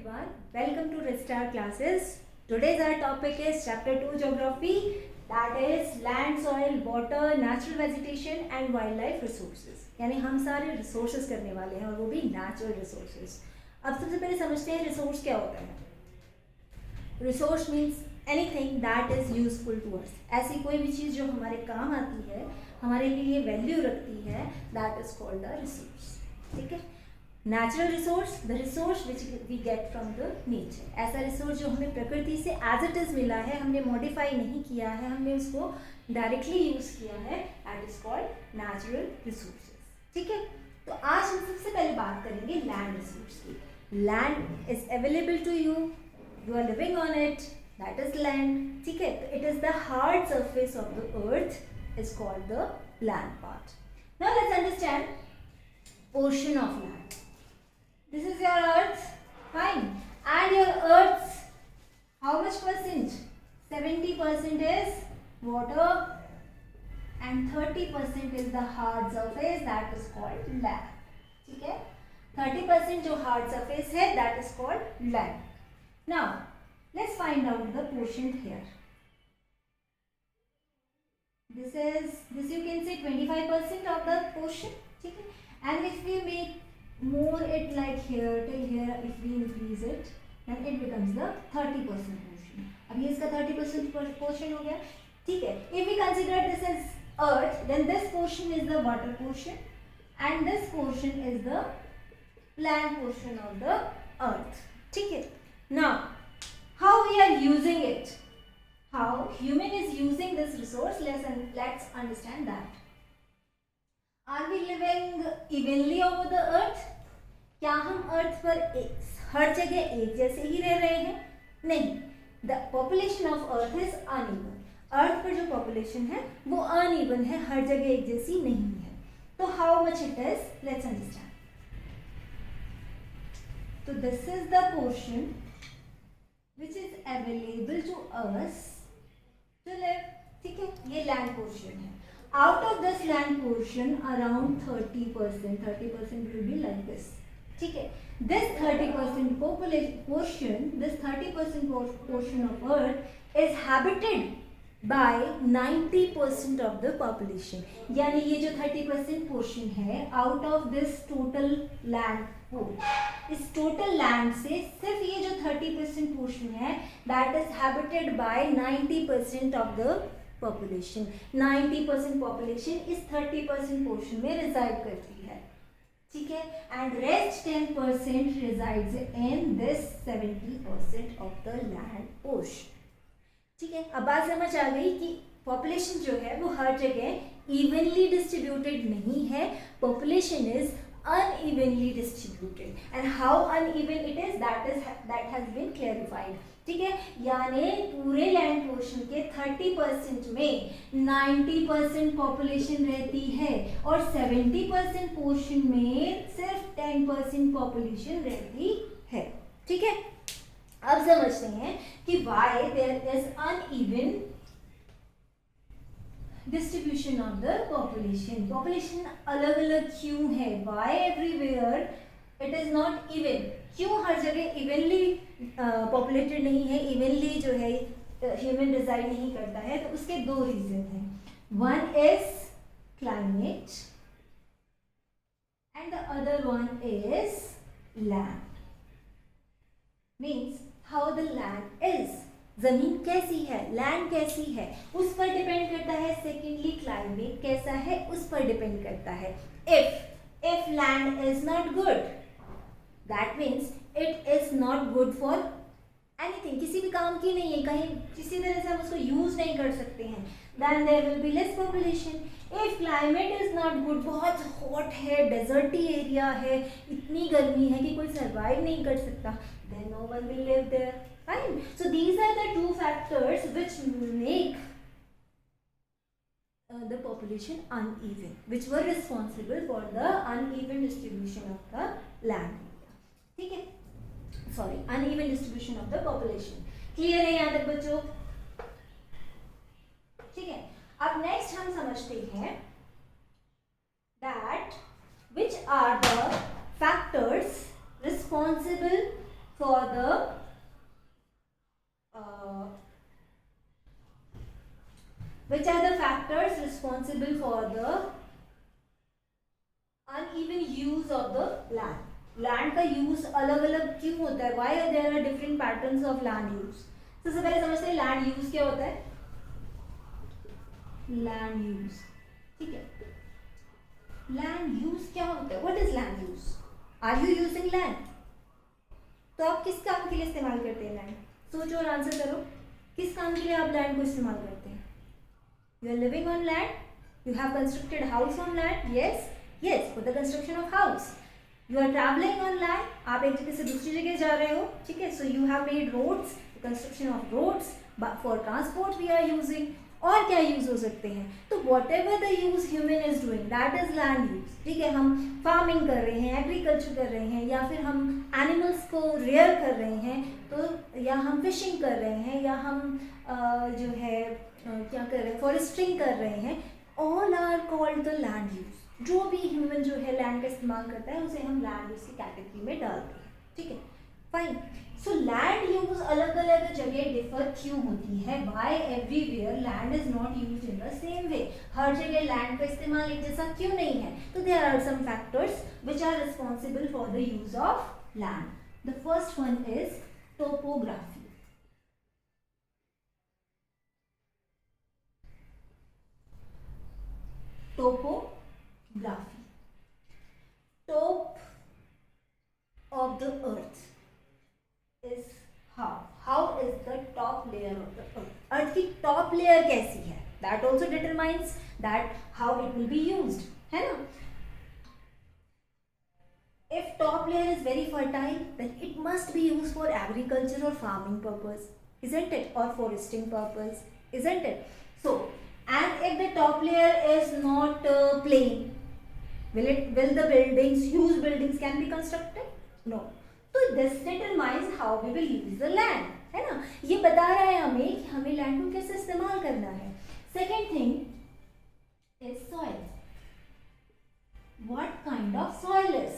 everyone, welcome to Restart Classes. Today's our topic is Chapter 2 Geography, that is Land, Soil, Water, Natural Vegetation and Wildlife Resources. यानी हम सारे resources करने वाले हैं और वो भी natural resources. अब सबसे पहले समझते हैं resource क्या होता है. Resource means anything that is useful to us. ऐसी कोई भी चीज़ जो हमारे काम आती है, हमारे लिए वैल्यू रखती है, that is called a resource. ठीक है. Natural resource, the resource which we get from the nature. ऐसा रिसोर्स जो हमें प्रकृति से एज इट इज़ मिला है, हमने मॉडिफाई नहीं किया है, हमने उसको डायरेक्टली यूज़ किया है, that is called natural resources. ठीक है. तो आज हम सबसे पहले बात करेंगे लैंड रिसोर्स की. Land is available to you, you are living on it, that is land. ठीक है. तो it is the hard surface of the earth is called the land part. Now let's understand portion of land. This is your earth, fine, and your earth's how much percent? 70% is water and 30% is the hard surface, that is called land. ठीक है. 30% जो hard surface है, that is called land. Now let's find out the portion here. This you can say 25% of the portion. ठीक है. And if we make more it like here till here, if we increase it, then it becomes the 30% portion. अब ये इसका 30% portion हो गया. ठीक है. If we consider this as earth, then this portion is the water portion and this portion is the land portion of the earth. ठीक है. Now how we are using it, how human is using this resource, let's understand that. Are we living evenly over the earth? क्या हम अर्थ पर हर जगह एक जैसे ही रह रहे हैं? नहीं. The population of earth is uneven. अर्थ पर जो population है वो uneven है, हर जगह एक जैसी नहीं है. तो how much it is? Let's understand. So this is the portion which is available to us to live. ठीक है. ये land portion है. Out of this land portion, around 30% will be like this. ठीक है. This 30% portion, this 30% portion of earth is habited by 90% of the population. यानी ये जो 30% portion है, out of this total land pool, इस total land से सिर्फ ये जो 30% portion है, that is habited by 90% of the population. 90% population इस 30% portion में reside करती है. ठीक है. And rest 10% resides in this 70% of the land portion. ठीक है. अब बात समझ आ गई कि population जो है वो हर जगह evenly distributed नहीं है. Population is unevenly distributed and how uneven it is, that has been clarified. ठीक है. यानी पूरे लैंड पोर्शन के 30% में 90% पॉपुलेशन रहती है और 70% पोर्शन में सिर्फ 10% पॉपुलेशन रहती है. ठीक है. अब समझते हैं कि why there is uneven distribution of the population. population अलग अलग क्यों है? why everywhere it is not even? क्यों हर जगह इवनली पॉपुलेटेड नहीं है, इवनली जो है ह्यूमन रिजाइड नहीं करता है? तो उसके दो रीजन हैं. One is climate and the other one is land. Means how the land is, जमीन कैसी है, लैंड कैसी है, उस पर डिपेंड करता है. सेकेंडली क्लाइमेट कैसा है, उस पर डिपेंड करता है. If land is not good, that means it is not good for anything. किसी भी काम की नहीं है, कहीं किसी तरह से हम उसको यूज नहीं कर सकते हैं. then there will be less population. if climate is not good, बहुत hot है, डेजर्टी एरिया है, इतनी गर्मी है कि कोई सर्वाइव नहीं कर सकता, then no one will live there. fine. so these are the two factors which make the population uneven, which were responsible for the uneven distribution of the land. ठीक है. Sorry, uneven distribution of the population. Clear है यहाँ तक बच्चों? ठीक है. अब next हम समझते हैं that which are the factors responsible for the which are the factors responsible for the uneven use of the land. Land का यूज अलग अलग क्यों होता है? Why there are different patterns of land use? सबसे पहले समझते हैं लैंड यूज क्या होता है. लैंड यूज, ठीक है. लैंड यूज क्या होता है? What is land use? Are you using land? तो आप किस काम के लिए इस्तेमाल करते हैं लैंड? सोचो और आंसर करो. किस काम के लिए आप लैंड को इस्तेमाल करते हैं? You are living on land, you have constructed house on land. Yes, yes, for the construction of house. You are travelling on land, आप एक जगह से दूसरी जगह जा रहे हो, ठीक है. So you have made roads, construction of roads. For transport we are using. और क्या यूज हो सकते हैं? तो whatever the use human is doing that is land use, ठीक है. हम फार्मिंग कर रहे हैं, एग्रीकल्चर कर रहे हैं, या फिर हम एनिमल्स को रेयर कर रहे हैं, तो या हम फिशिंग कर रहे हैं, या हम जो है क्या कर रहे हैं, फॉरेस्ट्रिंग कर रहे हैं. All are called the land use. जो भी ह्यूमन जो है लैंड का इस्तेमाल करता है उसे हम लैंड यूज की कैटेगरी में डालते हैं, ठीक है. फाइन. सो लैंड यूज अलग अलग जगह डिफर क्यों होती है? Why everywhere land is not used in the same way? हर जगह लैंड का इस्तेमाल एक जैसा क्यों नहीं है? तो there are some factors which are responsible for the use of land. The first one is topography. Topography. Top of the earth is how? How is the top layer of the earth? Earth की top layer कैसी है? That also determines that how it will be used, है ना? If top layer is very fertile, then it must be used for agriculture or farming purpose, isn't it? Or foresting purpose, isn't it? So, and if the top layer is not plain, will the buildings, huge buildings can be constructed? No. So this determines how we will use the land, है ना. ये बता रहा है हमें कि हमें land को कैसे इस्तेमाल करना है. Second thing is soil. What kind of soil is?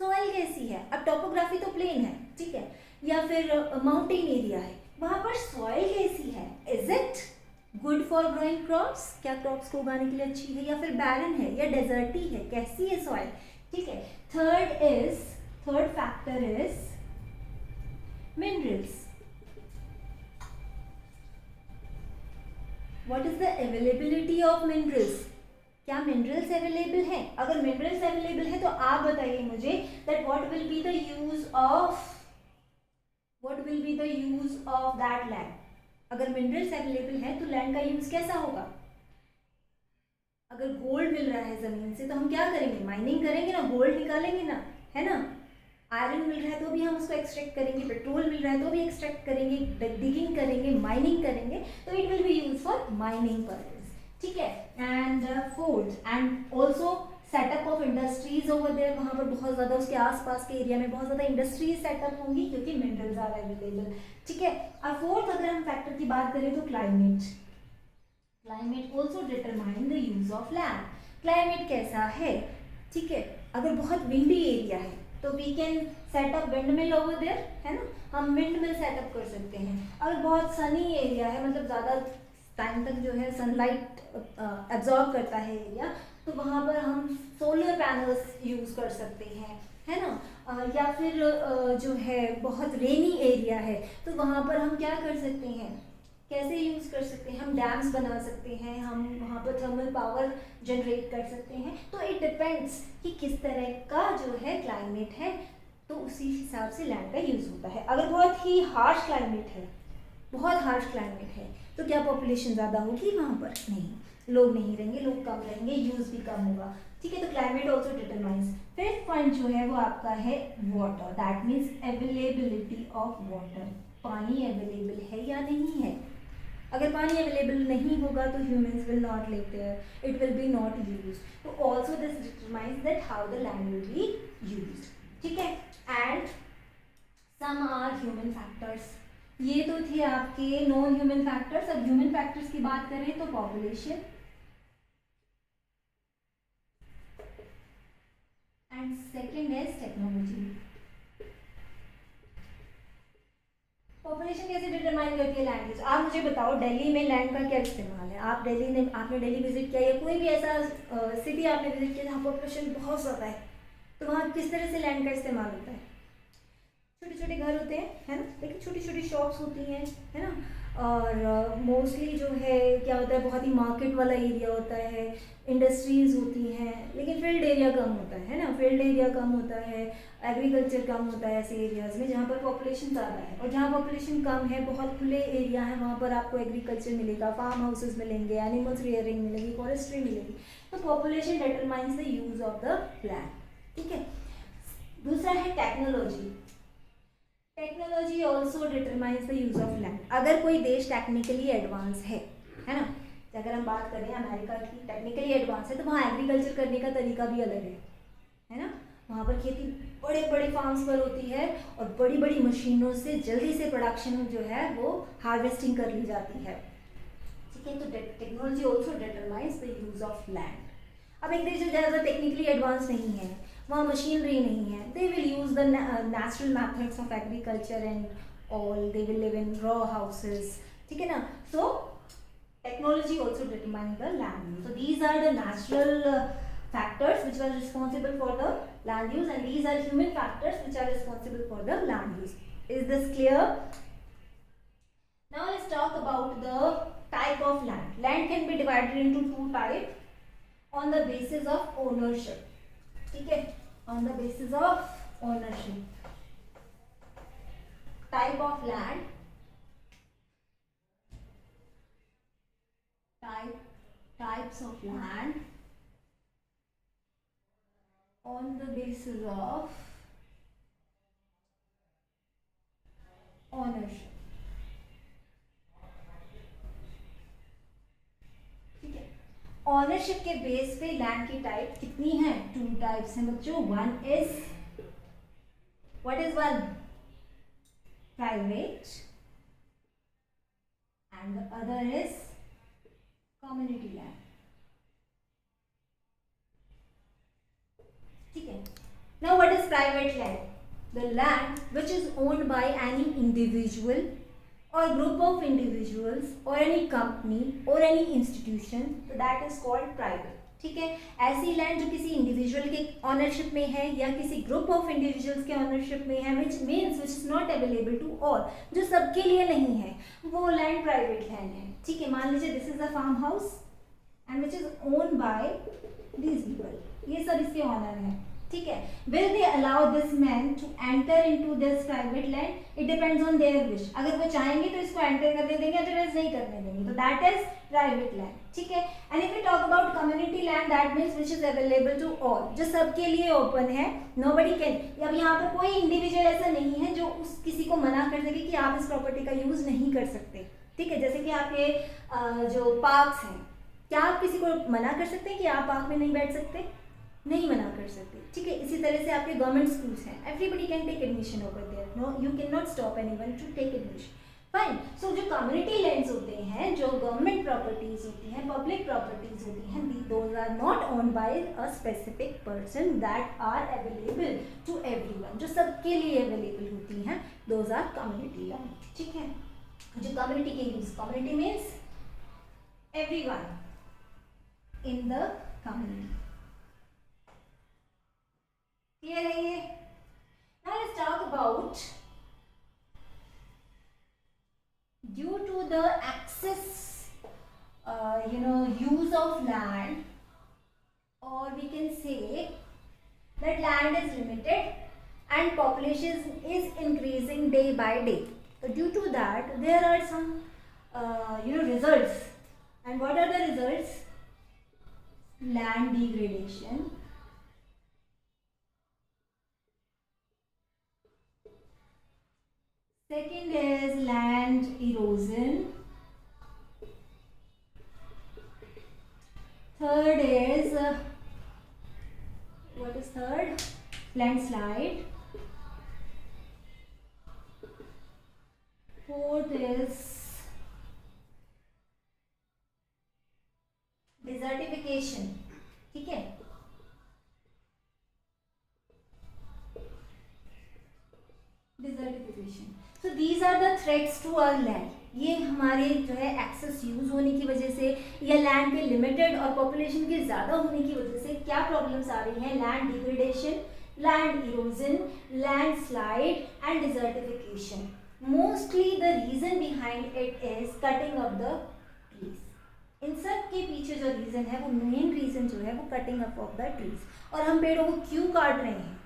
Soil कैसी है? अब टोपोग्राफी तो प्लेन है, ठीक है, या फिर माउंटेन एरिया है, वहां पर सॉइल कैसी है? Is it good for growing crops? क्या क्रॉप्स को उगाने के लिए अच्छी है, या फिर बैरन है, या डेजर्टी है? कैसी है सॉइल, ठीक है. Third factor is minerals. What is the availability of minerals? क्या मिनरल्स अवेलेबल हैं? अगर मिनरल्स अवेलेबल है तो आप बताइए मुझे that what will be the use of that land. अगर मिनरल्स अवेलेबल है तो लैंड का यूज कैसा होगा? अगर गोल्ड मिल रहा है जमीन से तो हम क्या करेंगे? माइनिंग करेंगे ना, गोल्ड निकालेंगे ना, है ना. आयरन मिल रहा है तो भी हम उसको एक्सट्रैक्ट करेंगे, पेट्रोल मिल रहा है तो भी एक्सट्रैक्ट करेंगे, डिगिंग करेंगे, माइनिंग करेंगे. तो it will be use for mining purpose, ठीक है. And fourth, and also setup of industries over there. वहाँ पर बहुत ज़्यादा उसके आसपास के एरिया में बहुत ज़्यादा इंडस्ट्रीज सेटअप होंगी क्योंकि मिनरल्स आर अवेलेबल, ठीक है. और फोर्थ अगर हम फैक्टर की बात करें तो climate. Climate also determine the use of land. Climate कैसा है, ठीक है. अगर बहुत विंडी एरिया है तो we can setup wind mill over there, है ना. हम विंड मिल सेटअप कर सकते हैं. अगर बहुत सनी एरिया है, मतलब ज़्यादा टाइम तक जो है सनलाइट एब्जॉर्ब करता है एरिया, तो वहाँ पर हम सोलर पैनल्स यूज़ कर सकते हैं, है ना. या फिर जो है बहुत रेनी एरिया है तो वहाँ पर हम क्या कर सकते हैं, कैसे यूज़ कर सकते हैं? हम डैम्स बना सकते हैं, हम वहाँ पर थर्मल पावर जनरेट कर सकते हैं. तो इट डिपेंड्स कि किस तरह का जो है क्लाइमेट है, तो उसी हिसाब से लैंड का यूज़ होता है. अगर बहुत ही हार्श क्लाइमेट है, बहुत हार्श क्लाइमेट है, तो क्या पॉपुलेशन ज़्यादा होगी वहाँ पर? नहीं, लोग नहीं रहेंगे, लोग कम रहेंगे, यूज़ भी कम होगा, ठीक है. तो climate also determines. Fifth point जो है वो आपका है water. That means availability of water. पानी अवेलेबल है या नहीं है. अगर पानी अवेलेबल नहीं होगा तो humans will not live there, it will be not used. तो also this determines that how the land will be used, ठीक है. And some are human factors. ये तो थे आपके नॉन ह्यूमन फैक्टर्स. अब ह्यूमन फैक्टर्स की बात करें तो population and second is technology. Population कैसे डिटरमाइन करती है लैंड यूज? आप मुझे बताओ दिल्ली में लैंड का क्या इस्तेमाल है? आपने दिल्ली विजिट किया या कोई भी ऐसा सिटी आपने विजिट किया जहाँ पॉपुलेशन बहुत ज़्यादा है, तो वहाँ किस तरह से लैंड का इस्तेमाल होता है? छोटे छोटे घर होते हैं, है ना, लेकिन छोटी छोटी शॉप्स होती हैं, है ना, और मोस्टली जो है क्या होता है, बहुत ही मार्केट वाला एरिया होता है, इंडस्ट्रीज होती हैं, लेकिन फील्ड एरिया कम होता है ना, फील्ड एरिया कम होता है, एग्रीकल्चर कम होता है ऐसे एरियाज़ में जहाँ पर पॉपुलेशन ज़्यादा है। और जहाँ पॉपुलेशन कम है, बहुत खुले एरिया है, वहाँ पर आपको एग्रीकल्चर मिलेगा, फार्म हाउसेज मिलेंगे, एनिमल्स रियरिंग मिलेगी, फॉरेस्ट्री मिलेगी। तो population determines the use of the land, ठीक है। दूसरा है technology. Technology also determines the use of land. अगर कोई देश टेक्निकली एडवांस है ना, अगर हम बात करें अमेरिका की, टेक्निकली एडवांस है, तो वहाँ एग्रीकल्चर करने का तरीका भी अलग है ना। वहाँ पर खेती बड़े बड़े फार्म्स पर होती है और बड़ी बड़ी मशीनों से जल्दी से प्रोडक्शन जो है वो हार्वेस्टिंग कर ली जाती है, ठीक है। तो technology also determines the use of land. अब एक देश जो ज़्यादा टेक्निकली एडवांस नहीं है, वहाँ मशीनरी नहीं है, they will use the natural methods of agriculture and all, they will live in raw houses, ठीक है ना। So technology also determine the land use. So these are the natural factors which are responsible for the land use, and these are human factors which are responsible for the land use. Is this clear? Now let's talk about the type of land. Land can be divided into two types on the basis of ownership, ठीक है, on the basis of ownership. Type of land, types of land on the basis of ownership, ठीक है। Ownership के base पे land की type कितनी है? Two types हैं बच्चों। One is, what is one? Private, and the other is community land, ठीक है। Now what is private land? The land which is owned by any individual or group of individuals or any company or any institution, so that is called private, ठीक है। ऐसी land जो किसी individual के ownership में है या किसी ग्रुप ऑफ इंडिविजुअल्स के ऑनरशिप में है, which means which is not available to all, जो सबके लिए नहीं है, वो लैंड प्राइवेट लैंड है, ठीक है। मान लीजिए this is a farm house and which is owned by these people, ये सब इसके ऑनर हैं, ठीक है। Will they allow this man to enter into this private land? It depends on their wish. अगर वो चाहेंगे तो इसको एंटर करने देंगे, अदरवाइज नहीं करने देंगे, तो दैट इज प्राइवेट लैंड, ठीक है। And if we talk about community land, that means which is available to all, जो सबके लिए ओपन है, नोबडी कैन। अब यहाँ पर कोई इंडिविजुअल ऐसा नहीं है जो उस किसी को मना कर सके कि आप इस प्रॉपर्टी का यूज नहीं कर सकते, ठीक है। जैसे कि आपके जो पार्क्स हैं, क्या आप किसी को मना कर सकते हैं कि आप पार्क में नहीं बैठ सकते? नहीं मना कर सकते, ठीक है। इसी तरह से आपके गवर्नमेंट स्कूल्स हैं, everybody can take admission over there, no you can not stop anyone to take admission, fine. So जो कम्युनिटी लैंड्स होते हैं, जो गवर्नमेंट प्रॉपर्टीज होती हैं, पब्लिक प्रॉपर्टीज होती हैं, those are not owned by a specific person, that are available to everyone, जो सबके लिए अवेलेबल होती हैं, दोज आर कम्युनिटी लैंड, ठीक है। जो कम्युनिटी के use, community means everyone in the community, clear है ये? Now let's talk about, due to the excess use of land, or we can say that land is limited and population is increasing day by day. So due to that there are some results, and what are the results? Land degradation, second is land erosion, third is what is third? Landslide, fourth is desertification, ठीक है। Desertification. So these are the threats to our land. ये हमारे जो है access use होने की वजह से या लैंड के लिमिटेड और पॉपुलेशन के ज़्यादा होने की वजह से क्या प्रॉब्लम्स आ रही हैं? Land degradation, land erosion, landslide and desertification. Mostly the reason behind it is cutting of the trees. इन सब के पीछे जो रीजन है वो मेन रीजन जो है वो cutting up of the trees. और हम पेड़ों को क्यों काट रहे हैं?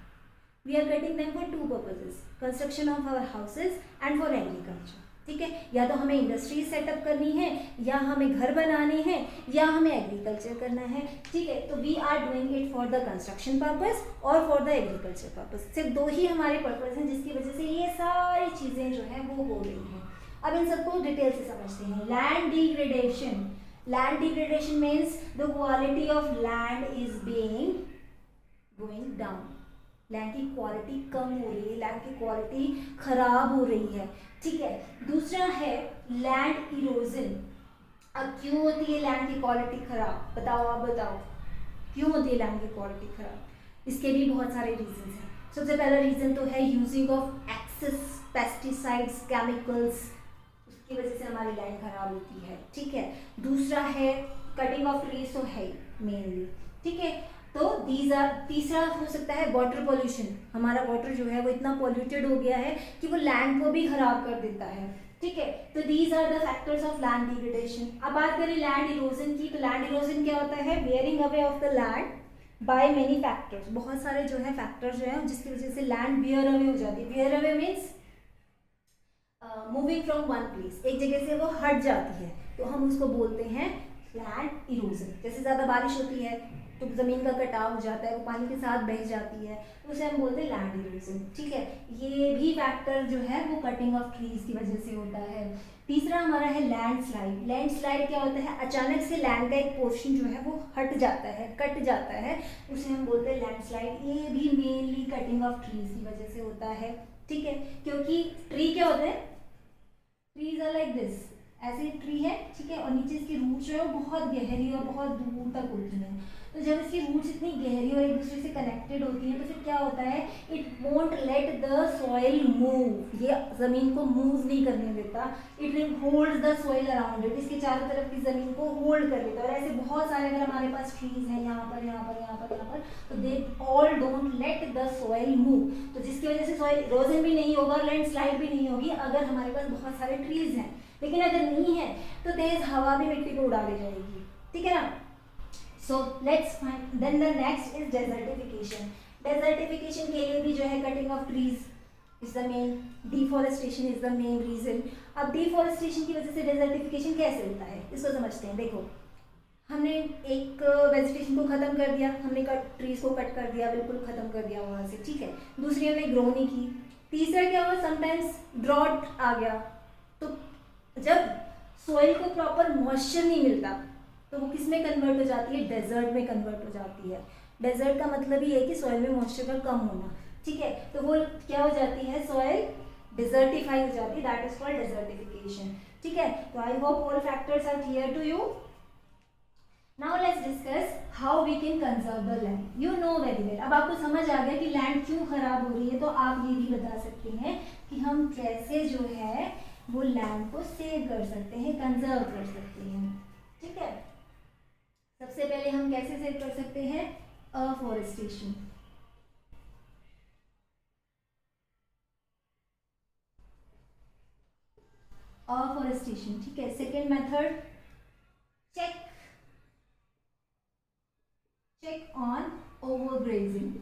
We are cutting them for two purposes, construction of our houses and for agriculture. ठीक है, या तो हमें इंडस्ट्रीज सेटअप करनी है, या हमें घर बनाने हैं, या हमें एग्रीकल्चर करना है। ठीक है, तो we are doing it for the construction purpose और फॉर द एग्रीकल्चर पर्पस। सिर्फ दो ही हमारे पर्पस हैं जिसकी वजह से ये सारी चीज़ें जो हैं वो हो रही हैं। अब इन सबको डिटेल से समझते हैं। Land degradation. Land degradation means the quality of land is being going down. Land की क्वालिटी कम हो रही है, लैंड की क्वालिटी खराब हो रही है। ठीक है, दूसरा है लैंड इरोजन। अब क्यों होती है लैंड की क्वालिटी खराब? बताओ, आप बताओ क्यों होती है लैंड की क्वालिटी खराब? इसके भी बहुत सारे रीजन हैं। सबसे पहला रीजन तो है using of excess pesticides, chemicals, उसकी वजह से हमारी लैंड खराब होती है। ठीक है, दूसरा है कटिंग ऑफ ट्रीज, तो है मेनली। ठीक है, तो तीसरा हो सकता है वाटर पॉल्यूशन। हमारा वाटर जो है वो इतना पॉल्यूटेड हो गया है कि वो लैंड को भी खराब कर देता है। ठीक है, तो these are the factors of land degradation. अब बात करें लैंड इरोजन की, तो लैंड इरोजन क्या होता है? Wearing away of the land by many factors. बहुत सारे जो है फैक्टर्स जो है जिसकी वजह से लैंड वेयर अवे हो जाती है। Wear away means moving from one place, एक जगह से वो हट जाती है, तो हम उसको बोलते हैं लैंड इरोजन। जैसे ज़्यादा बारिश होती है तो ज़मीन का कटाव हो जाता है, वो पानी के साथ बह जाती है, तो उसे हम बोलते हैं लैंड इरोजन। ठीक है, ये भी फैक्टर जो है वो कटिंग ऑफ ट्रीज की वजह से होता है। तीसरा हमारा है लैंड स्लाइड। लैंड स्लाइड क्या होता है? अचानक से लैंड का एक पोर्शन जो है वो हट जाता है, कट जाता है, उसे हम बोलते हैं लैंड स्लाइड। ये भी मेनली कटिंग ऑफ ट्रीज की वजह से होता है। ठीक है, क्योंकि ट्री क्या होते हैं? ट्रीज आर लाइक दिस, ऐसे ट्री है। ठीक है, और नीचे इसकी रूट जो है वो बहुत गहरी और बहुत दूर तक होती है। तो जब इसकी रूट्स इतनी गहरी और एक दूसरे से कनेक्टेड होती हैं तो फिर क्या होता है? It won't let the soil move. ये ज़मीन को मूव नहीं करने देता। It holds the soil around it. इसके चारों तरफ की ज़मीन को होल्ड कर लेता है। और ऐसे बहुत सारे अगर हमारे पास ट्रीज हैं यहाँ पर, यहाँ पर, यहाँ पर, यहाँ पर, तो they all don't let the soil move. तो जिसकी वजह से सॉइल इरोजन भी नहीं होगा, लैंड स्लाइड भी नहीं होगी अगर हमारे पास बहुत सारे ट्रीज हैं। लेकिन अगर नहीं है तो तेज हवा भी मिट्टी को उड़ा ले जाएगी। ठीक है ना? So let's find, then the next is desertification. Desertification के लिए भी जो है cutting of trees is the main, deforestation is the main reason. अब deforestation की वजह से desertification कैसे होता है इसको समझते हैं। देखो, हमने एक वेजिटेशन को ख़त्म कर दिया, हमने ट्रीज को कट कर दिया, बिल्कुल ख़त्म कर दिया वहाँ से। ठीक है, दूसरी हमने ग्रो नहीं की। तीसरा क्या हुआ? समटाइम्स ड्रॉट आ गया, तो जब सोइल को प्रॉपर मॉइस्चर नहीं मिलता तो वो किस में कन्वर्ट हो जाती है? डेजर्ट में कन्वर्ट हो जाती है। डेजर्ट का मतलब ही है कि सॉइल में मॉइस्चर का कम होना। ठीक है, तो वो क्या हो जाती है? सॉइल डिजर्टिफाई हो जाती है, दैट इज कॉल्ड डिजर्टिफिकेशन। ठीक है, तो I hope all factors are clear to you. Now let's discuss how we can conserve the land. You know very well, अब आपको समझ आ गया कि लैंड क्यों खराब हो रही है, तो आप ये भी बता सकते हैं कि हम कैसे जो है वो लैंड को सेव कर सकते हैं, कंजर्व कर सकते हैं। ठीक है, सबसे पहले हम कैसे सेव कर सकते हैं? अफॉरेस्टेशन। अफॉरेस्टेशन, ठीक है। Second method, check on overgrazing.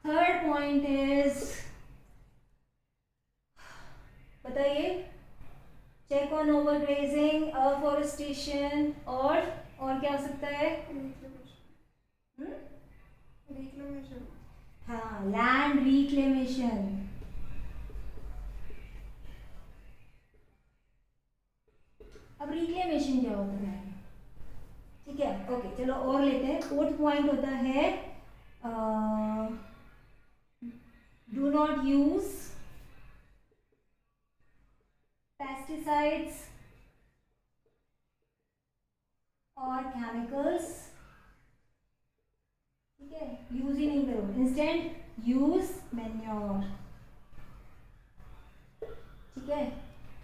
Third point is, बताइए, चेक ऑन ओवरग्रेजिंग, अफॉरेस्टेशन और क्या हो सकता है? रिक्लेमेशन। हाँ, लैंड रिक्लेमेशन। अब रिक्लेमेशन क्या होता है? ठीक है, ओके, चलो और लेते हैं। फोर्थ पॉइंट होता है डू नॉट यूज पेस्टिसाइड्स और chemicals ठीक है, यूज ही नहीं करो, इंस्टेंट यूज मैन्योर, ठीक है।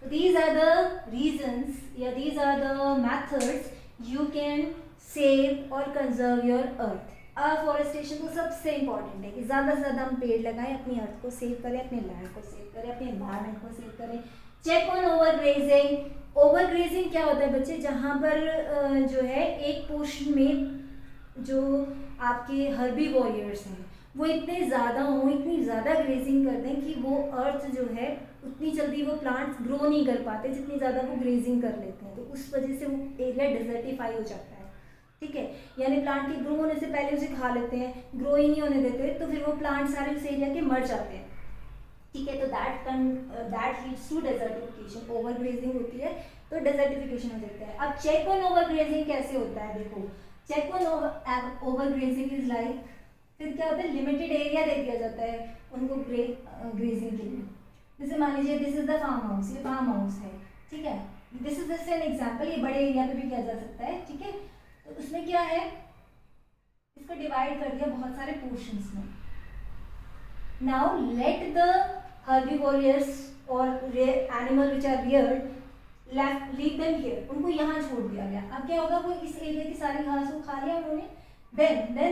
तो these are the reasons या these are the methods you can save और conserve your earth। अफॉरेस्टेशन तो सबसे इम्पॉर्टेंट है कि ज़्यादा से ज़्यादा हम पेड़ लगाएं, अपनी अर्थ को सेव करें, अपने लैंड को सेव करें, अपने एनवायरनमेंट को सेव करें। Check on over grazing. Over grazing क्या होता है बच्चे, जहाँ पर जो है एक पोर्शन में जो आपके हर्बीवोरियर्स हैं वो इतने ज़्यादा हों, इतनी ज़्यादा ग्रेजिंग कर दें कि वो अर्थ जो है उतनी जल्दी वो प्लांट्स ग्रो नहीं कर पाते जितनी ज़्यादा वो ग्रेजिंग कर लेते हैं, तो उस वजह से वो एरिया डिजर्टिफाई हो जाता है, ठीक है। यानी प्लांट के ग्रो होने से पहले उसे खा लेते हैं, ग्रो ही नहीं होने देते, तो फिर वो प्लांट सारे उस एरिया के मर जाते हैं, ठीक है। तो that leads to desertification. Over grazing होती है तो डेजर्टिफिकेशन हो जाता है। अब चेक ऑन ओवर ग्रेजिंग कैसे होता है, देखो check on over grazing is like, फिर क्या होता है, लिमिटेड एरिया दे दिया जाता है उनको ग्रेजिंग के लिए। जैसे मान लीजिए this is the farm house, ये फार्म हाउस है, ठीक है। This is just an example, ये बड़े एरिया पे भी किया जा सकता है, ठीक है। तो उसमें क्या है, इसको डिवाइड कर दिया बहुत सारे पोर्शंस में। नाउ लेट द herbivores और animal which are reared left leave them here, उनको यहाँ छोड़ दिया गया। अब क्या होगा, वो इस एरिया की सारी घास को खा लिया उन्होंने, then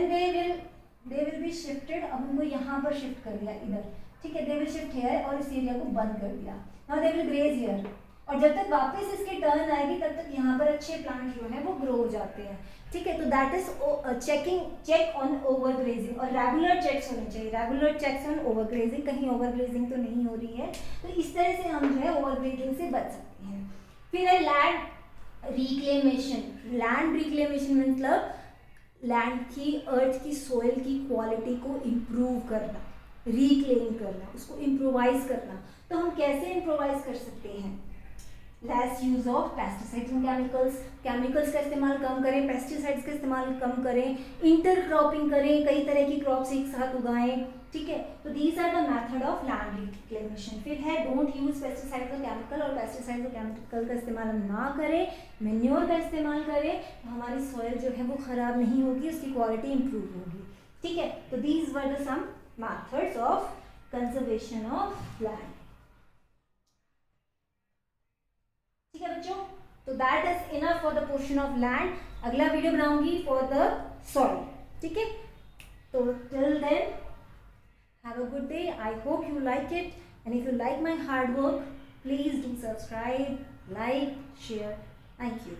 they will be shifted. अब उनको यहाँ पर शिफ्ट कर दिया इधर, ठीक है, दे विल शिफ्ट हियर और इस एरिया को बंद कर दिया। Now they will graze here, और जब तक वापस इसके टर्न आएगी तब तक यहाँ पर अच्छे प्लांट जो है वो ग्रो हो जाते हैं, ठीक है। तो that is check on over grazing, और रेगुलर चेक्स होने चाहिए, regular checks on over grazing, कहीं ओवर ग्रेजिंग तो नहीं हो रही है। तो इस तरह से हम जो है ओवर ग्रेजिंग से बच सकते हैं। फिर है लैंड रिक्लेमेशन। लैंड रिक्लेमेशन मतलब लैंड की, अर्थ की, सोइल की क्वालिटी को इम्प्रूव करना, रिक्लेम करना, उसको इम्प्रोवाइज करना। तो हम कैसे इम्प्रोवाइज कर सकते हैं, less use of pesticides and chemicals का इस्तेमाल कम करें, पेस्टिसाइड्स का इस्तेमाल कम करें, इंटर क्रॉपिंग करें, कई तरह की क्रॉप्स एक साथ उगाएं, ठीक है। तो these are the method of land reclamation. फिर है डोंट यूज पेस्टिसाइड्स और केमिकल, और पेस्टिसाइड्स और केमिकल का इस्तेमाल हम ना करें, मैन्योर का इस्तेमाल करें, तो हमारी सॉइल जो है वो खराब नहीं होगी, उसकी क्वालिटी इंप्रूव होगी, ठीक है। तो these were the some methods of conservation of land, ठीक है बच्चों। तो that is enough for the portion of land. अगला वीडियो बनाऊंगी फॉर द सॉइल, ठीक है। तो till then have a good day. I hope you like it, and if you like my hard work, please do subscribe, like, share. Thank you.